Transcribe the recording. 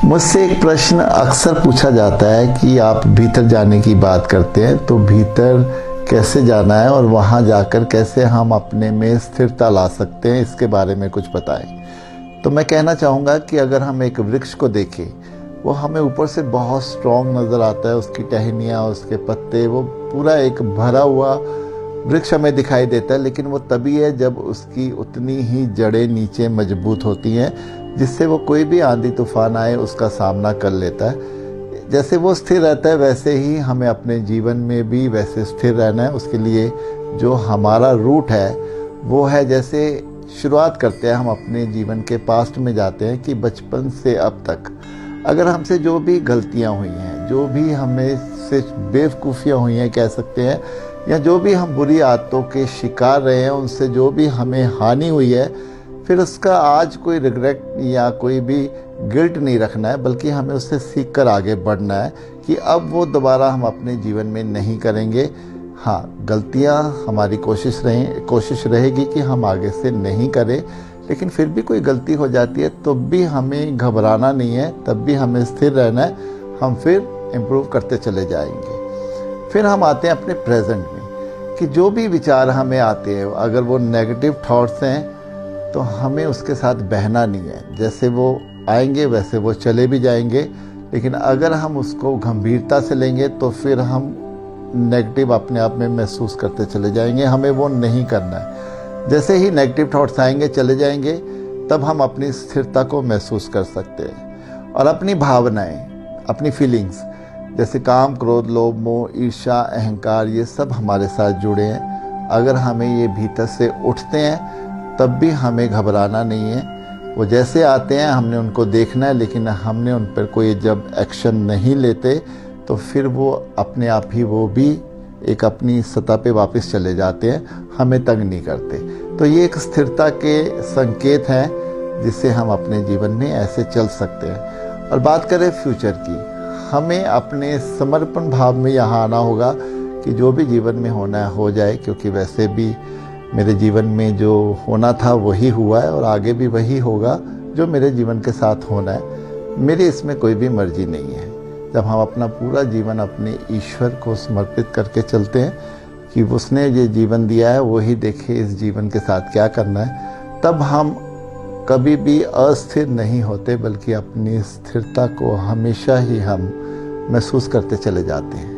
मुझसे एक प्रश्न अक्सर पूछा जाता है कि आप भीतर जाने की बात करते हैं, तो भीतर कैसे जाना है और वहाँ जाकर कैसे हम अपने में स्थिरता ला सकते हैं, इसके बारे में कुछ बताएं। तो मैं कहना चाहूँगा कि अगर हम एक वृक्ष को देखें, वो हमें ऊपर से बहुत स्ट्रॉन्ग नज़र आता है, उसकी टहनियाँ, उसके पत्ते, वो पूरा एक भरा हुआ वृक्ष हमें दिखाई देता है, लेकिन वो तभी है जब उसकी उतनी ही जड़ें नीचे मजबूत होती हैं, जिससे वो कोई भी आंधी तूफान आए उसका सामना कर लेता है। जैसे वो स्थिर रहता है, वैसे ही हमें अपने जीवन में भी वैसे स्थिर रहना है। उसके लिए जो हमारा रूट है वो है, जैसे शुरुआत करते हैं हम अपने जीवन के पास्ट में जाते हैं कि बचपन से अब तक अगर हमसे जो भी गलतियां हुई हैं, जो भी हमें से बेवकूफ़ियाँ हुई हैं कह सकते हैं, या जो भी हम बुरी आदतों के शिकार रहे हैं, उनसे जो भी हमें हानि हुई है, फिर उसका आज कोई रिग्रेट या कोई भी गिल्ट नहीं रखना है, बल्कि हमें उससे सीख कर आगे बढ़ना है कि अब वो दोबारा हम अपने जीवन में नहीं करेंगे। हाँ, गलतियाँ हमारी कोशिश रहेगी कि हम आगे से नहीं करें, लेकिन फिर भी कोई गलती हो जाती है तो भी हमें घबराना नहीं है, तब भी हमें स्थिर रहना है। हम फिर इम्प्रूव करते चले जाएंगे। फिर हम आते हैं अपने प्रेजेंट में कि जो भी विचार हमें आते हैं, अगर वो नेगेटिव थॉट्स हैं तो हमें उसके साथ बहना नहीं है। जैसे वो आएंगे वैसे वो चले भी जाएंगे, लेकिन अगर हम उसको गंभीरता से लेंगे तो फिर हम नेगेटिव अपने आप में महसूस करते चले जाएंगे। हमें वो नहीं करना है। जैसे ही नेगेटिव थॉट्स आएंगे चले जाएंगे, तब हम अपनी स्थिरता को महसूस कर सकते हैं। और अपनी भावनाएं, अपनी फीलिंग्स, जैसे काम, क्रोध, लोभ, मोह, ईर्ष्या, अहंकार, ये सब हमारे साथ जुड़े हैं। अगर हमें ये भीतर से उठते हैं तब भी हमें घबराना नहीं है। वो जैसे आते हैं हमने उनको देखना है, लेकिन हमने उन पर कोई जब एक्शन नहीं लेते तो फिर वो अपने आप ही वो भी एक अपनी सतह पे वापस चले जाते हैं, हमें तंग नहीं करते। तो ये एक स्थिरता के संकेत हैं जिससे हम अपने जीवन में ऐसे चल सकते हैं। और बात करें फ्यूचर की, हमें अपने समर्पण भाव में यहाँ आना होगा कि जो भी जीवन में होना है हो जाए, क्योंकि वैसे भी मेरे जीवन में जो होना था वही हुआ है और आगे भी वही होगा जो मेरे जीवन के साथ होना है। मेरी इसमें कोई भी मर्जी नहीं है। जब हम अपना पूरा जीवन अपने ईश्वर को समर्पित करके चलते हैं कि उसने ये जीवन दिया है, वही देखे इस जीवन के साथ क्या करना है, तब हम कभी भी अस्थिर नहीं होते, बल्कि अपनी स्थिरता को हमेशा ही हम महसूस करते चले जाते हैं।